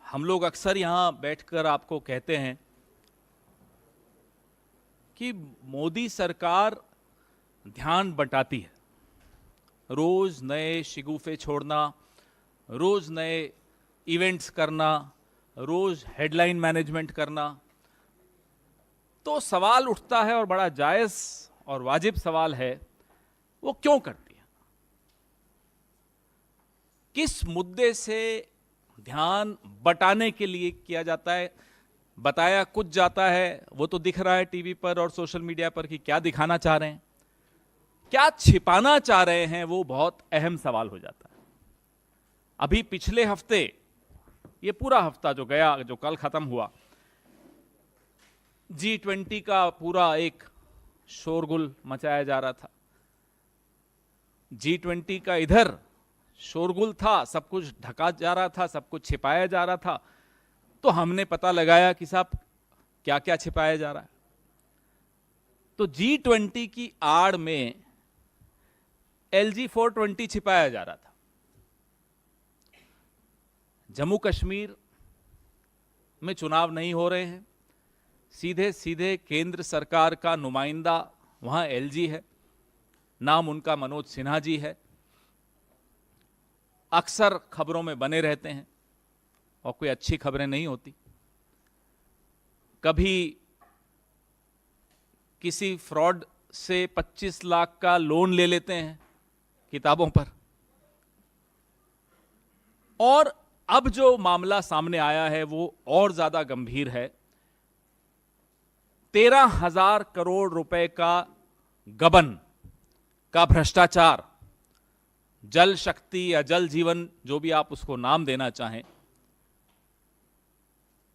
हम लोग अक्सर यहाँ बैठकर आपको कहते हैं कि मोदी सरकार ध्यान बंटाती है, रोज नए शिगुफे छोड़ना, रोज नए इवेंट्स करना, रोज हेडलाइन मैनेजमेंट करना। तो सवाल उठता है और बड़ा जायज और वाजिब सवाल है, वो क्यों करती है? किस मुद्दे से ध्यान बटाने के लिए किया जाता है? बताया कुछ जाता है, वो तो दिख रहा है टीवी पर और सोशल मीडिया पर कि क्या दिखाना चाह रहे हैं, क्या छिपाना चाह रहे हैं, वो बहुत अहम सवाल हो जाता है। अभी पिछले हफ्ते, ये पूरा हफ्ता जो गया, जो कल खत्म हुआ, G20 का पूरा एक शोरगुल मचाया जा रहा था। G20 का इधर शोरगुल था, सब कुछ ढका जा रहा था, सब कुछ छिपाया जा रहा था। तो हमने पता लगाया कि साहब क्या क्या छिपाया जा रहा है। तो G20 की आड़ में LG 420 छिपाया जा रहा था। जम्मू कश्मीर में चुनाव नहीं हो रहे हैं, सीधे सीधे केंद्र सरकार का नुमाइंदा वहां LG है, नाम उनका मनोज सिन्हा जी है, अक्सर खबरों में बने रहते हैं और कोई अच्छी खबरें नहीं होती। कभी किसी फ्रॉड से 25 लाख का लोन ले लेते हैं किताबों पर। और अब जो मामला सामने आया है वो और ज्यादा गंभीर है। 13,000 करोड़ रुपए का गबन का भ्रष्टाचार, जल शक्ति या जल जीवन, जो भी आप उसको नाम देना चाहें,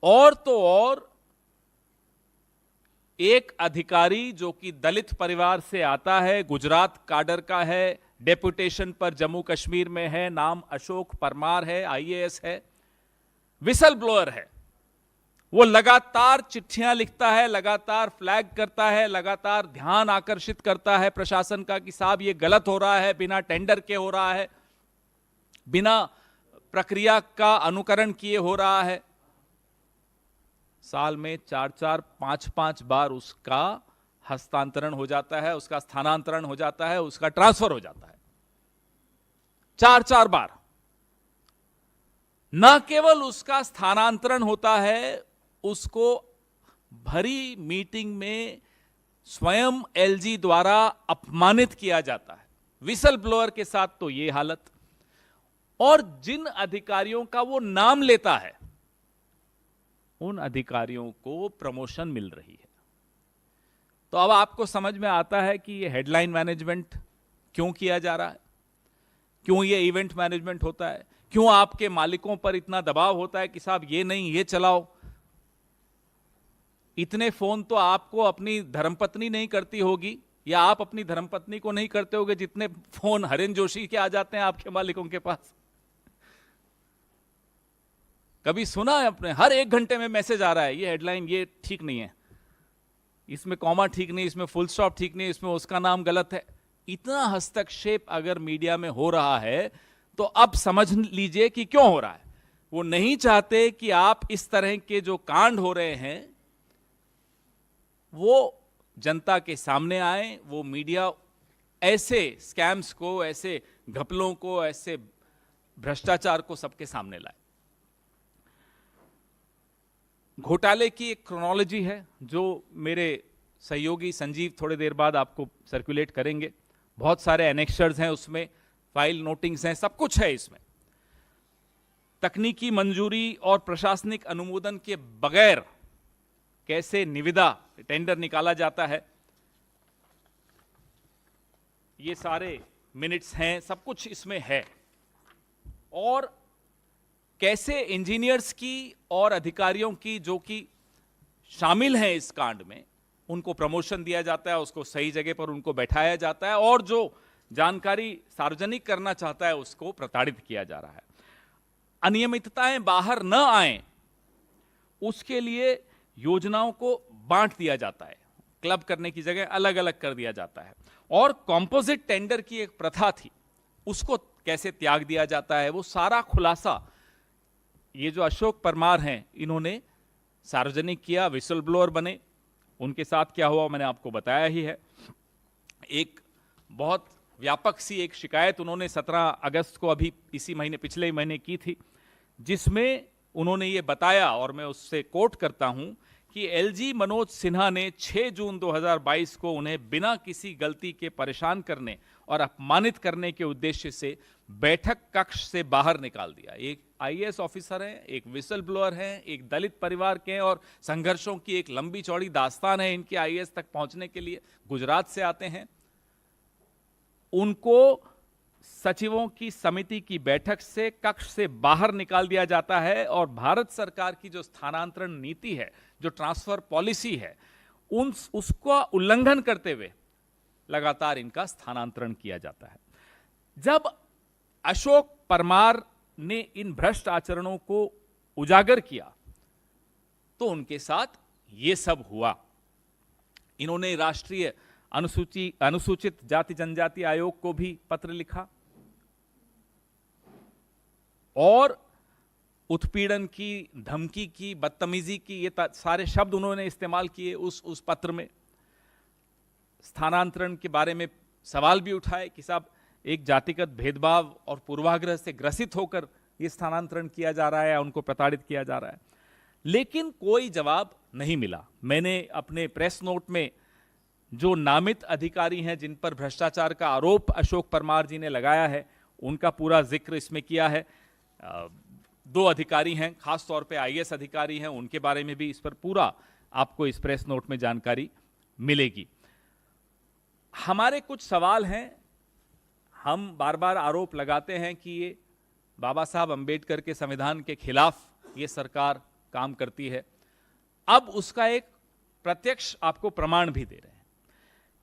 और तो और एक अधिकारी जो कि दलित परिवार से आता है, गुजरात काडर का है, डेपुटेशन पर जम्मू कश्मीर में है, नाम अशोक परमार है, IAS है, विसल ब्लोअर है। वो लगातार चिट्ठियां लिखता है, लगातार फ्लैग करता है, लगातार ध्यान आकर्षित करता है प्रशासन का कि साहब ये गलत हो रहा है, बिना टेंडर के हो रहा है, बिना प्रक्रिया का अनुकरण किए हो रहा है। साल में 4-4, 5-5 बार उसका हस्तांतरण हो जाता है, उसका स्थानांतरण हो जाता है, उसका ट्रांसफर हो जाता है। 4-4 बार। न केवल उसका स्थानांतरण होता है, उसको भरी मीटिंग में स्वयं LG द्वारा अपमानित किया जाता है। विसल ब्लोअर के साथ तो ये हालत। और जिन अधिकारियों का वो नाम लेता है, उन अधिकारियों को प्रमोशन मिल रही है। तो अब आपको समझ में आता है कि ये हेडलाइन मैनेजमेंट क्यों किया जा रहा है, क्यों ये इवेंट मैनेजमेंट होता है, क्यों आपके मालिकों पर इतना दबाव होता है कि साहब ये नहीं, ये चलाओ। इतने फोन तो आपको अपनी धर्मपत्नी नहीं करती होगी, या आप अपनी धर्मपत्नी को नहीं करते होगे जितने फोन हरेन जोशी के आ जाते हैं आपके मालिकों के पास। कभी सुना है अपने? हर 1 घंटे में मैसेज आ रहा है, ये हेडलाइन ये ठीक नहीं है, इसमें कॉमा ठीक नहीं, इसमें फुल स्टॉप ठीक नहीं, इसमें उसका नाम गलत है। इतना हस्तक्षेप अगर मीडिया में हो रहा है तो अब समझ लीजिए कि क्यों हो रहा है। वो नहीं चाहते कि आप इस तरह के जो कांड हो रहे हैं वो जनता के सामने आए, वो मीडिया ऐसे स्कैम्स को, ऐसे घपलों को, ऐसे भ्रष्टाचार को सबके सामने लाए। घोटाले की एक क्रोनोलॉजी है जो मेरे सहयोगी संजीव थोड़ी देर बाद आपको सर्कुलेट करेंगे। बहुत सारे एनेक्शर्स हैं उसमें, फाइल नोटिंग्स हैं, सब कुछ है इसमें। तकनीकी मंजूरी और प्रशासनिक अनुमोदन के बगैर कैसे निविदा टेंडर निकाला जाता है, ये सारे मिनट्स हैं, सब कुछ इसमें है। और कैसे इंजीनियर्स की और अधिकारियों की जो कि शामिल हैं इस कांड में, उनको प्रमोशन दिया जाता है, उसको सही जगह पर उनको बैठाया जाता है, और जो जानकारी सार्वजनिक करना चाहता है उसको प्रताड़ित किया जा रहा है। अनियमितताएं बाहर न आए उसके लिए योजनाओं को बांट दिया जाता है, क्लब करने की जगह अलग अलग कर दिया जाता है। और कॉम्पोजिट टेंडर की एक प्रथा थी, उसको कैसे त्याग दिया जाता है, वो सारा खुलासा ये जो अशोक परमार हैं, इन्होंने सार्वजनिक किया, विसल ब्लोअर बने। उनके साथ क्या हुआ मैंने आपको बताया ही है। एक बहुत व्यापक सी एक शिकायत उन्होंने 17 अगस्त को अभी इसी महीने, पिछले ही महीने की थी, जिसमें उन्होंने ये बताया, और मैं उससे कोट करता हूं, कि एलजी मनोज सिन्हा ने 6 जून 2022 को उन्हें बिना किसी गलती के परेशान करने और अपमानित करने के उद्देश्य से बैठक कक्ष से बाहर निकाल दिया। एक आईएएस ऑफिसर हैं, एक विसल ब्लोअर हैं, एक दलित परिवार के हैं, और संघर्षों की एक लंबी चौड़ी दास्तान है इनके आईएएस तक पहुंचने के लिए। गुजरात से आते हैं, उनको सचिवों की समिति की बैठक से, कक्ष से बाहर निकाल दिया जाता है, और भारत सरकार की जो स्थानांतरण नीति है, जो ट्रांसफर पॉलिसी है, उसका उल्लंघन करते हुए लगातार इनका स्थानांतरण किया जाता है। जब अशोक परमार ने इन भ्रष्ट आचरणों को उजागर किया तो उनके साथ ये सब हुआ। इन्होंने राष्ट्रीय अनुसूचित जाति जनजाति आयोग को भी पत्र लिखा और उत्पीड़न की, धमकी की, बदतमीजी की, ये सारे शब्द उन्होंने इस्तेमाल किए उस पत्र में। स्थानांतरण के बारे में सवाल भी उठाए कि साहब, एक जातिगत भेदभाव और पूर्वाग्रह से ग्रसित होकर ये स्थानांतरण किया जा रहा है, उनको प्रताड़ित किया जा रहा है, लेकिन कोई जवाब नहीं मिला। मैंने अपने प्रेस नोट में जो नामित अधिकारी हैं जिन पर भ्रष्टाचार का आरोप अशोक परमार जी ने लगाया है, उनका पूरा जिक्र इसमें किया है। 2 अधिकारी हैं, खास तौर पे आईएएस अधिकारी हैं, उनके बारे में भी इस पर पूरा आपको इस प्रेस नोट में जानकारी मिलेगी। हमारे कुछ सवाल हैं। हम बार बार आरोप लगाते हैं कि ये बाबा साहब अंबेडकर के संविधान के खिलाफ ये सरकार काम करती है। अब उसका एक प्रत्यक्ष आपको प्रमाण भी दे रहे हैं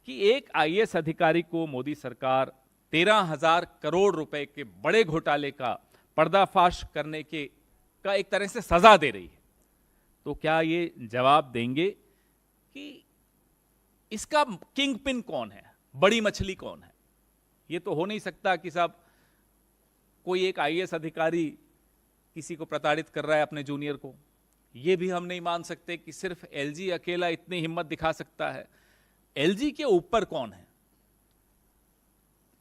कि एक आईएएस अधिकारी को मोदी सरकार 13,000 करोड़ रुपए के बड़े घोटाले का पर्दाफाश करने का एक तरह से सजा दे रही है। तो क्या ये जवाब देंगे कि इसका किंग पिन कौन है, बड़ी मछली कौन है? ये तो हो नहीं सकता कि साहब कोई एक आईएएस अधिकारी किसी को प्रताड़ित कर रहा है अपने जूनियर को। ये भी हम नहीं मान सकते कि सिर्फ एलजी अकेला इतनी हिम्मत दिखा सकता है। एलजी के ऊपर कौन है?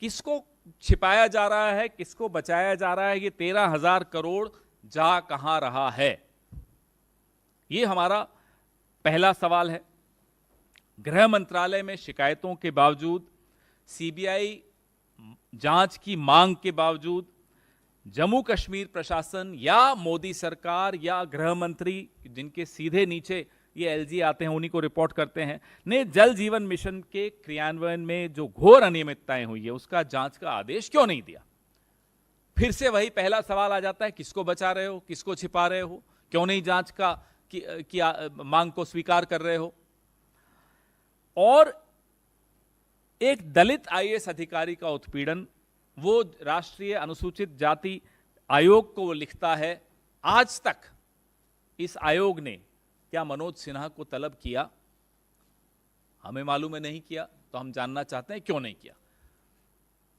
किसको छिपाया जा रहा है, किसको बचाया जा रहा है? ये 13,000 करोड़ जा कहां रहा है? ये हमारा पहला सवाल है। गृह मंत्रालय में शिकायतों के बावजूद, सीबीआई जांच की मांग के बावजूद, जम्मू कश्मीर प्रशासन या मोदी सरकार या गृह मंत्री, जिनके सीधे नीचे ये एलजी आते हैं, उन्हीं को रिपोर्ट करते हैं, ने जल जीवन मिशन के क्रियान्वयन में जो घोर अनियमितताएं हुई है उसका जांच का आदेश क्यों नहीं दिया? फिर से वही पहला सवाल आ जाता है, किसको बचा रहे हो, किसको छिपा रहे हो, क्यों नहीं जांच की मांग को स्वीकार कर रहे हो? और एक दलित आईएएस अधिकारी का उत्पीड़न, वो राष्ट्रीय अनुसूचित जाति आयोग को वो लिखता है, आज तक इस आयोग ने क्या मनोज सिन्हा को तलब किया? हमें मालूम है नहीं किया, तो हम जानना चाहते हैं क्यों नहीं किया।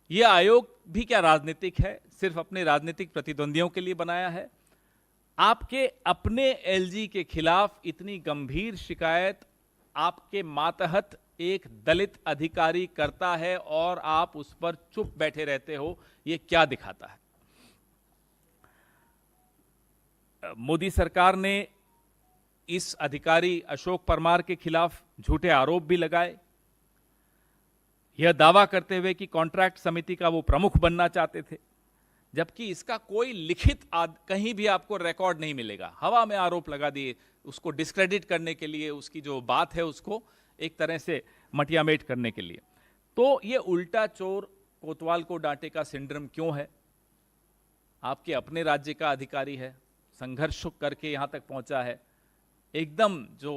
यह आयोग भी क्या राजनीतिक है? सिर्फ अपने राजनीतिक प्रतिद्वंदियों के लिए बनाया है? आपके अपने एलजी के खिलाफ इतनी गंभीर शिकायत आपके मातहत एक दलित अधिकारी करता है और आप उस पर चुप बैठे रहते हो, यह क्या दिखाता है? मोदी सरकार ने इस अधिकारी अशोक परमार के खिलाफ झूठे आरोप भी लगाए, यह दावा करते हुए कि कॉन्ट्रैक्ट समिति का वो प्रमुख बनना चाहते थे, जबकि इसका कोई लिखित कहीं भी आपको रिकॉर्ड नहीं मिलेगा। हवा में आरोप लगा दिए, उसको डिस्क्रेडिट करने के लिए, उसकी जो बात है उसको एक तरह से मटियामेट करने के लिए। तो ये उल्टा चोर कोतवाल को डांटे का सिंड्रोम क्यों है? आपके अपने राज्य का अधिकारी है, संघर्ष करके यहां तक पहुंचा है, एकदम जो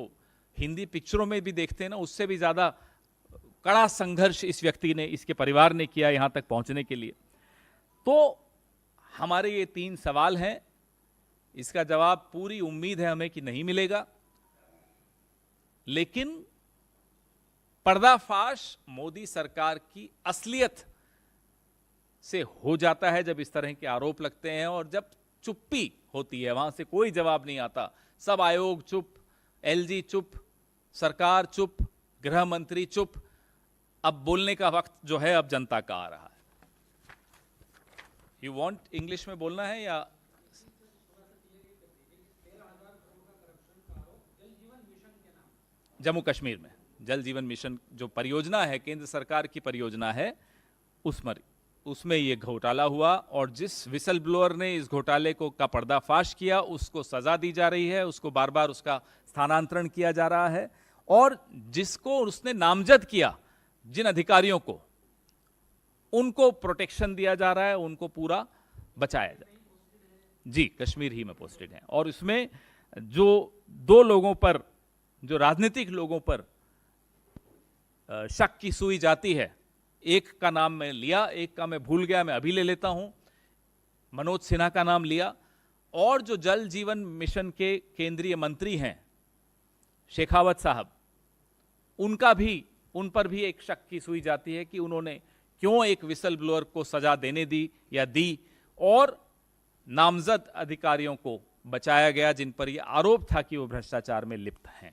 हिंदी पिक्चरों में भी देखते हैं ना, उससे भी ज्यादा कड़ा संघर्ष इस व्यक्ति ने, इसके परिवार ने किया यहां तक पहुंचने के लिए। तो हमारे ये 3 सवाल हैं, इसका जवाब पूरी उम्मीद है हमें कि नहीं मिलेगा, लेकिन पर्दाफाश मोदी सरकार की असलियत से हो जाता है जब इस तरह के आरोप लगते हैं और जब चुप्पी होती है, वहां से कोई जवाब नहीं आता। सब आयोग चुप, एलजी चुप, सरकार चुप, गृह मंत्री चुप। अब बोलने का वक्त जो है अब जनता का आ रहा है। यू वांट इंग्लिश में बोलना है या? जम्मू कश्मीर में जल जीवन मिशन जो परियोजना है, केंद्र सरकार की परियोजना है, उसमें ये घोटाला हुआ, और जिस विसल ब्लोअर ने इस घोटाले को का पर्दाफाश किया उसको सजा दी जा रही है, उसको बार बार उसका स्थानांतरण किया जा रहा है, और जिसको उसने नामजद किया, जिन अधिकारियों को, उनको प्रोटेक्शन दिया जा रहा है, उनको पूरा बचाया जा रहा है। जी, कश्मीर ही में पोस्टेड हैं। और इसमें जो दो लोगों पर, जो राजनीतिक लोगों पर शक की सुई जाती है, एक का नाम मैं लिया, एक का मैं भूल गया, मैं अभी ले लेता हूं। मनोज सिन्हा का नाम लिया, और जो जल जीवन मिशन के केंद्रीय मंत्री हैं शेखावत साहब, उन पर भी एक शक की सुई जाती है कि उन्होंने क्यों एक विसल ब्लोअर को सजा देने दी या दी, और नामजद अधिकारियों को बचाया गया जिन पर यह आरोप था कि वो भ्रष्टाचार में लिप्त हैं।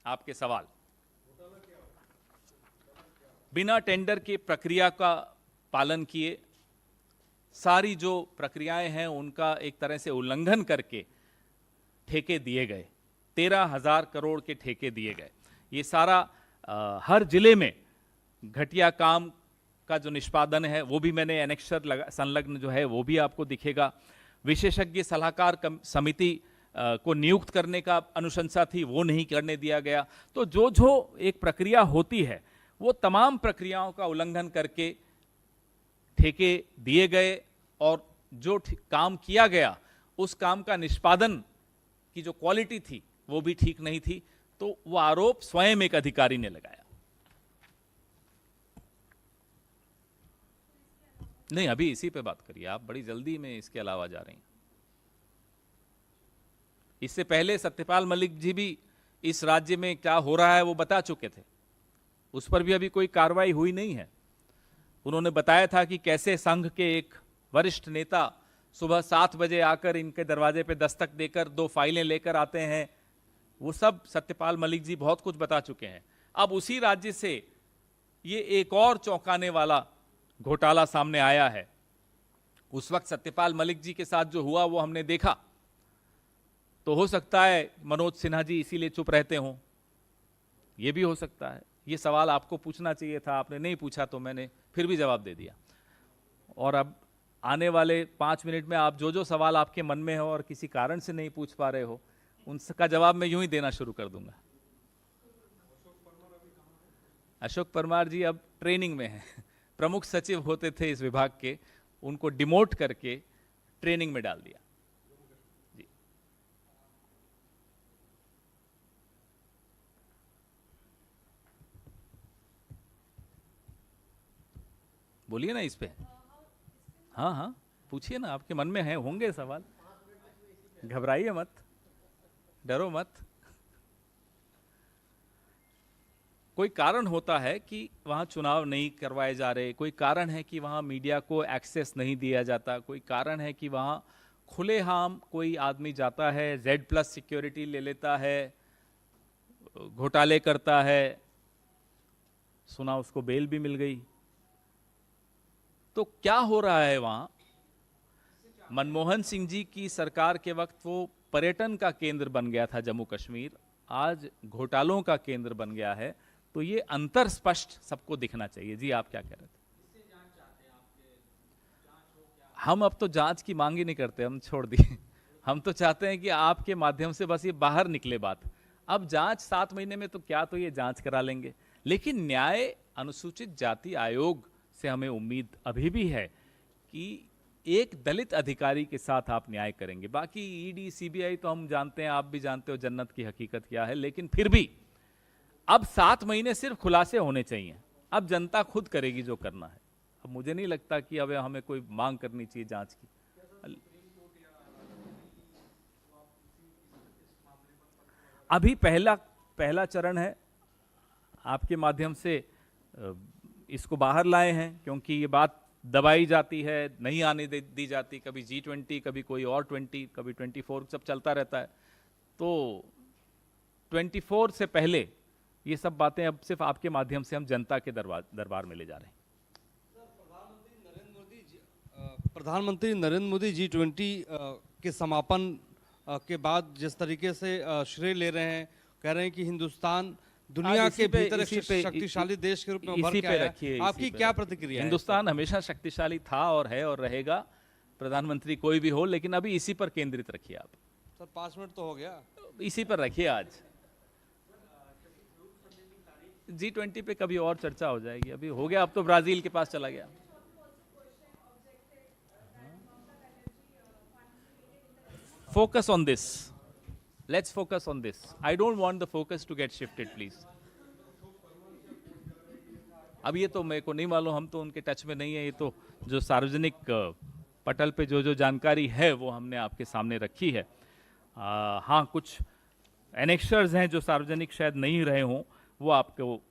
आपके सवाल। बिना टेंडर की प्रक्रिया का पालन किए, सारी जो प्रक्रियाएं हैं उनका एक तरह से उल्लंघन करके ठेके दिए गए, 13,000 करोड़ के ठेके दिए गए। ये सारा हर जिले में घटिया काम का जो निष्पादन है वो भी मैंने एनेक्सर संलग्न जो है वो भी आपको दिखेगा। विशेषज्ञ सलाहकार समिति को नियुक्त करने का अनुशंसा थी, वो नहीं करने दिया गया। तो जो एक प्रक्रिया होती है वो तमाम प्रक्रियाओं का उल्लंघन करके ठेके दिए गए, और जो काम किया गया उस काम का निष्पादन की जो क्वालिटी थी वो भी ठीक नहीं थी। तो वो आरोप स्वयं एक अधिकारी ने लगाया। नहीं, अभी इसी पे बात करिए, आप बड़ी जल्दी में इसके अलावा जा रही हैं। इससे पहले सत्यपाल मलिक जी भी इस राज्य में क्या हो रहा है वो बता चुके थे, उस पर भी अभी कोई कार्रवाई हुई नहीं है। उन्होंने बताया था कि कैसे संघ के एक वरिष्ठ नेता सुबह 7 बजे आकर इनके दरवाजे पे दस्तक देकर 2 फाइलें लेकर आते हैं। वो सब सत्यपाल मलिक जी बहुत कुछ बता चुके हैं। अब उसी राज्य से ये एक और चौंकाने वाला घोटाला सामने आया है। उस वक्त सत्यपाल मलिक जी के साथ जो हुआ वो हमने देखा, तो हो सकता है मनोज सिन्हा जी इसीलिए चुप रहते हों, ये भी हो सकता है। ये सवाल आपको पूछना चाहिए था, आपने नहीं पूछा, तो मैंने फिर भी जवाब दे दिया। और अब आने वाले 5 मिनट में आप जो सवाल आपके मन में हो और किसी कारण से नहीं पूछ पा रहे हो, उनका जवाब मैं यूं ही देना शुरू कर दूंगा। अशोक परमार जी अब ट्रेनिंग में हैं। प्रमुख सचिव होते थे इस विभाग के, उनको डिमोट करके ट्रेनिंग में डाल दिया। जी, बोलिए ना इस पे। हाँ हाँ, पूछिए ना, आपके मन में है, होंगे सवाल, घबराइए मत, डरो मत। कोई कारण होता है कि वहाँ चुनाव नहीं करवाए जा रहे, कोई कारण है कि वहाँ मीडिया को एक्सेस नहीं दिया जाता, कोई कारण है कि वहाँ खुलेआम कोई आदमी जाता है, Z+ सिक्योरिटी ले लेता है, घोटाले करता है, सुना उसको बेल भी मिल गई। तो क्या हो रहा है वहाँ? मनमोहन सिंह जी की सरकार के वक्त वो पर्यटन का केंद्र बन गया था जम्मू कश्मीर, आज घोटालों का केंद्र बन गया है। तो ये अंतर स्पष्ट सबको दिखना चाहिए। जी, आप क्या कह रहे थे? हम अब तो जांच की मांग ही नहीं करते, हम छोड़ दिए। हम तो चाहते हैं कि आपके माध्यम से बस ये बाहर निकले बात। अब जांच 7 महीने में तो क्या, तो ये जांच करा लेंगे, लेकिन न्याय अनुसूचित जाति आयोग से हमें उम्मीद अभी भी है कि एक दलित अधिकारी के साथ आप न्याय करेंगे। बाकी ईडी सीबीआई तो हम जानते हैं, आप भी जानते हो जन्नत की हकीकत क्या है, लेकिन फिर भी अब 7 महीने सिर्फ खुलासे होने चाहिए। अब जनता खुद करेगी जो करना है। अब मुझे नहीं लगता कि अब हमें कोई मांग करनी चाहिए जांच की। अभी पहला चरण है, आपके माध्यम से इसको बाहर लाए हैं, क्योंकि ये बात दबाई जाती है, नहीं आने दी जाती, कभी G20, कभी कोई और 20, कभी 24, सब चलता रहता है। तो 24 से पहले ये सब बातें अब सिर्फ आपके माध्यम से हम जनता के दरबार में ले जा रहे हैं। प्रधानमंत्री नरेंद्र मोदी G20 के समापन के बाद जिस तरीके से श्रेय ले रहे हैं, कह रहे हैं कि हिंदुस्तान दुनिया के भीतर एक शक्तिशाली देश के रूप में उभर के आया है। आपकी क्या प्रतिक्रिया है? हिंदुस्तान हमेशा शक्तिशाली था और है और रहेगा, प्रधानमंत्री कोई भी हो, लेकिन अभी इसी पर केंद्रित रखिए आप। सर 5 मिनट तो हो गया, इसी पर रखिए। आज G20 पे कभी और चर्चा हो जाएगी, अभी हो गया, अब तो ब्राजील के पास चला गया। Focus on this. Let's focus on this. I don't want the focus to get shifted, please. अब ये तो मेरे को नहीं मालूम, हम तो उनके टच में नहीं है। ये तो जो सार्वजनिक पटल पे जो जानकारी है वो हमने आपके सामने रखी है। हाँ, कुछ एनेक्शर्स हैं जो सार्वजनिक शायद नहीं रहे हों, वो आपको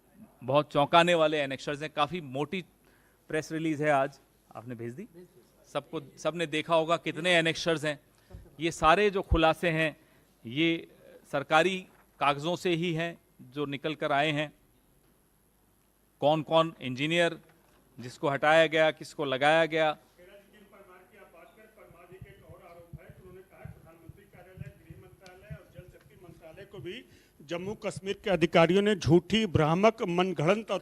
बहुत चौंकाने वाले एनेक्शर्स हैं। काफ़ी मोटी प्रेस रिलीज है, आज आपने भेज दी सबको, सबने देखा होगा कितने एनेक्शर्स हैं। ये सारे जो खुलासे हैं ये सरकारी कागज़ों से ही हैं जो निकल कर आए हैं। कौन कौन इंजीनियर, जिसको हटाया गया, किसको लगाया गया। को भी जम्मू कश्मीर के अधिकारियों ने झूठी, भ्रामक, मनगढ़ंत और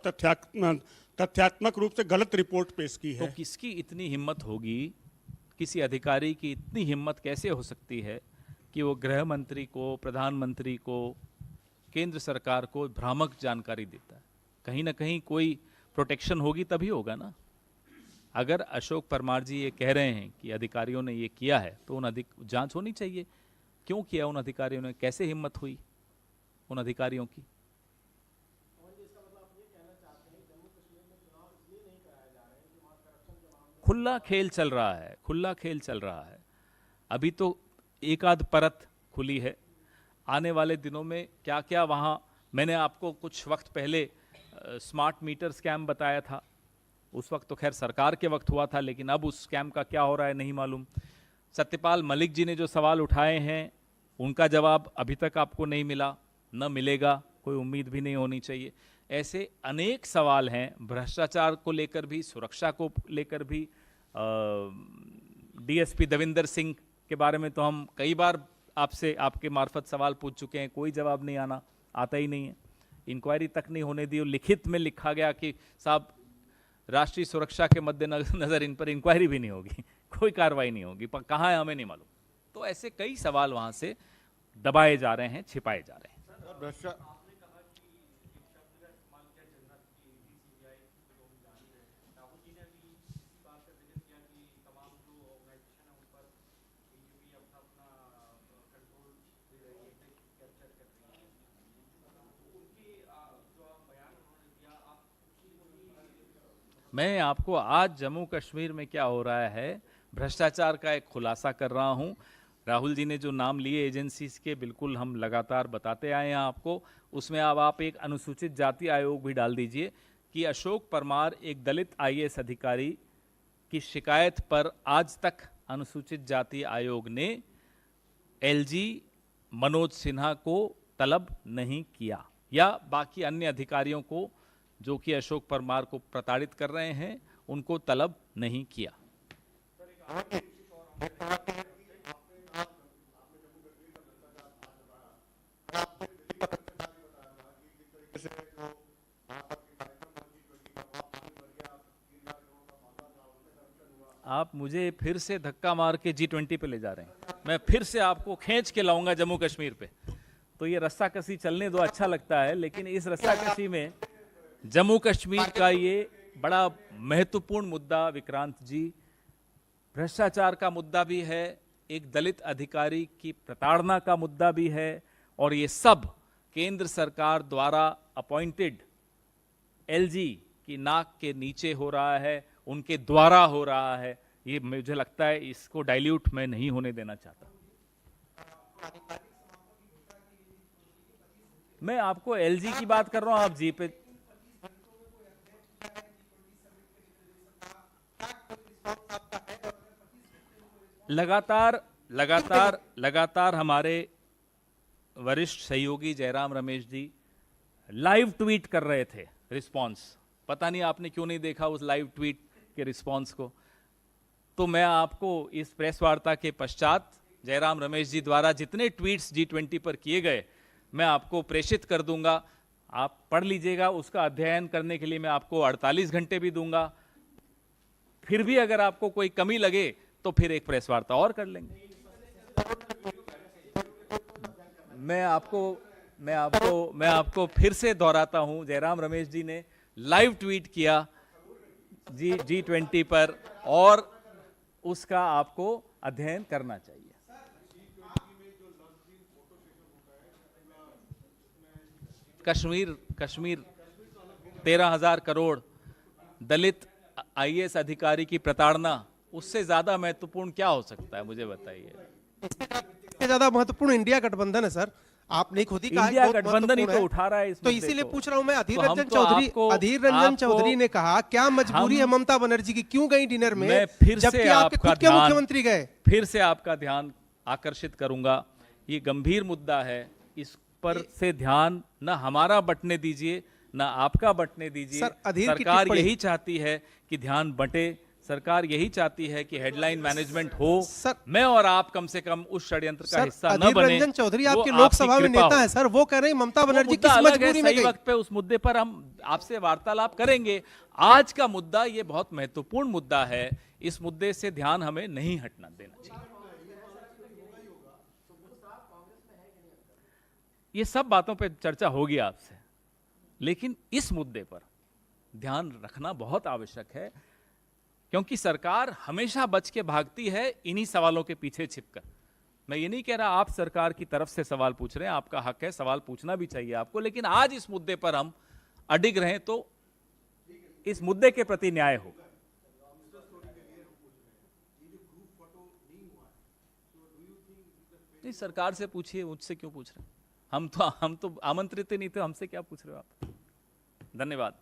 तथ्यात्मक रूप से गलत रिपोर्ट पेश की है। तो किसकी इतनी हिम्मत होगी, किसी अधिकारी की इतनी हिम्मत कैसे हो सकती है कि वो गृह मंत्री को, प्रधानमंत्री को, केंद्र सरकार को भ्रामक जानकारी देता है? कहीं ना कहीं कोई प्रोटेक्शन होगी तभी होगा ना। अगर अशोक परमार जी ये कह रहे हैं कि अधिकारियों ने ये किया है तो उन जांच होनी चाहिए। क्यों किया उन अधिकारियों ने, कैसे हिम्मत हुई उन अधिकारियों की? खुला खेल चल रहा है, खुला खेल चल रहा है। अभी तो एक आध परत खुली है, आने वाले दिनों में क्या क्या वहाँ, मैंने आपको कुछ वक्त पहले स्मार्ट मीटर स्कैम बताया था। उस वक्त तो खैर सरकार के वक्त हुआ था, लेकिन अब उस स्कैम का क्या हो रहा है नहीं मालूम। सत्यपाल मलिक जी ने जो सवाल उठाए हैं उनका जवाब अभी तक आपको नहीं मिला, न मिलेगा, कोई उम्मीद भी नहीं होनी चाहिए। ऐसे अनेक सवाल हैं, भ्रष्टाचार को लेकर भी, सुरक्षा को लेकर भी। डीएसपी देविंदर सिंह के बारे में तो हम कई बार आपसे, आपके मार्फत सवाल पूछ चुके हैं, कोई जवाब नहीं आता ही नहीं है। इंक्वायरी तक नहीं होने दी, लिखित में लिखा गया कि साहब राष्ट्रीय सुरक्षा के मद्देनजर इन पर इंक्वायरी भी नहीं होगी, कोई कार्रवाई नहीं होगी, पर कहाँ है हमें नहीं मालूम। तो ऐसे कई सवाल वहाँ से दबाए जा रहे हैं, छिपाए जा रहे हैं। मैं आपको आज जम्मू कश्मीर में क्या हो रहा है, भ्रष्टाचार का एक खुलासा कर रहा हूं। राहुल जी ने जो नाम लिए एजेंसीज के, बिल्कुल हम लगातार बताते आए हैं आपको। उसमें अब आप एक अनुसूचित जाति आयोग भी डाल दीजिए कि अशोक परमार एक दलित आईएएस अधिकारी की शिकायत पर आज तक अनुसूचित जाति आयोग ने एलजी मनोज सिन्हा को तलब नहीं किया, या बाकी अन्य अधिकारियों को जो कि अशोक परमार को प्रताड़ित कर रहे हैं उनको तलब नहीं किया। आप मुझे फिर से धक्का मार के G20 पे ले जा रहे हैं, मैं फिर से आपको खींच के लाऊंगा जम्मू कश्मीर पे। तो ये रस्साकसी चलने दो, अच्छा लगता है, लेकिन इस रस्साकसी में जम्मू कश्मीर का ये बड़ा महत्वपूर्ण मुद्दा, विक्रांत जी, भ्रष्टाचार का मुद्दा भी है, एक दलित अधिकारी की प्रताड़ना का मुद्दा भी है, और ये सब केंद्र सरकार द्वारा अपॉइंटेड एलजी की नाक के नीचे हो रहा है, उनके द्वारा हो रहा है। ये मुझे लगता है इसको डाइल्यूट मैं नहीं होने देना चाहता। मैं आपको एलजी की बात कर रहा हूं, आप जी पे लगातार हमारे वरिष्ठ सहयोगी जयराम रमेश जी लाइव ट्वीट कर रहे थे रिस्पांस। पता नहीं आपने क्यों नहीं देखा उस लाइव ट्वीट के रिस्पांस को। तो मैं आपको इस प्रेस वार्ता के पश्चात जयराम रमेश जी द्वारा जितने ट्वीट्स G20 पर किए गए मैं आपको प्रेषित कर दूंगा, आप पढ़ लीजिएगा। उसका अध्ययन करने के लिए मैं आपको 48 घंटे भी दूंगा। फिर भी अगर आपको कोई कमी लगे तो फिर एक प्रेस वार्ता और कर लेंगे। मैं आपको फिर से दोहराता हूं, जयराम रमेश जी ने लाइव ट्वीट किया G20 पर और उसका आपको अध्ययन करना चाहिए। कश्मीर 13,000 करोड़ दलित IAS अधिकारी की प्रताड़ना, उससे ज्यादा महत्वपूर्ण क्या हो सकता है, मुझे बताइए। इससे ज्यादा महत्वपूर्ण इंडिया गठबंधन है सर। आपने खुद ही कहा इंडिया गठबंधन ही तो उठा रहा है इस तो मुद्दे इसीलिए को। पूछ रहा हूं मैं। अधीर तो हम रंजन तो चौधरी आपको- अधीर रंजन आपको- चौधरी ने कहा क्या मजबूरी है ममता बनर्जी की, क्यों गई डिनर में, मैं फिर से जबकि आपके आपका खुद के ध्यान- मुख्यमंत्री गए। फिर से आपका ध्यान आकर्षित करूंगा। ये गंभीर मुद्दा है, इस पर से ध्यान न हमारा बंटने दीजिए न आपका बंटने दीजिए। सर, अधीर की सरकार टिप्पणी- यही चाहती है कि ध्यान बंटे, सरकार यही चाहती है कि हेडलाइन मैनेजमेंट हो। सर- मैं और आप कम से कम उस षड्यंत्र का सर हिस्सा न अधीर बने। रंजन चौधरी वो आपके आपकी लोकसभा में कृपा नेता हो। है सर, वो कह रहे हैं ममता वो बनर्जी मुद्दा किस अलग है, मजबूरी में सही गई। वक्त पे उस मुद्दे पर हम आपसे वार्तालाप करेंगे। आज का मुद्दा ये बहुत महत्वपूर्ण मुद्दा है, इस मुद्दे से ध्यान हमें नहीं हटना देना चाहिए। ये सब बातों पे चर्चा होगी आपसे, लेकिन इस मुद्दे पर ध्यान रखना बहुत आवश्यक है, क्योंकि सरकार हमेशा बच के भागती है इन्हीं सवालों के पीछे छिपकर। मैं ये नहीं कह रहा आप सरकार की तरफ से सवाल पूछ रहे हैं, आपका हक है, सवाल पूछना भी चाहिए आपको, लेकिन आज इस मुद्दे पर हम अडिग रहें तो इस मुद्दे के प्रति न्याय होगा। नहीं, सरकार से पूछिए, मुझसे क्यों पूछ रहे हैं? हम तो आमंत्रित ही नहीं थे, हमसे क्या पूछ रहे हो आप? धन्यवाद।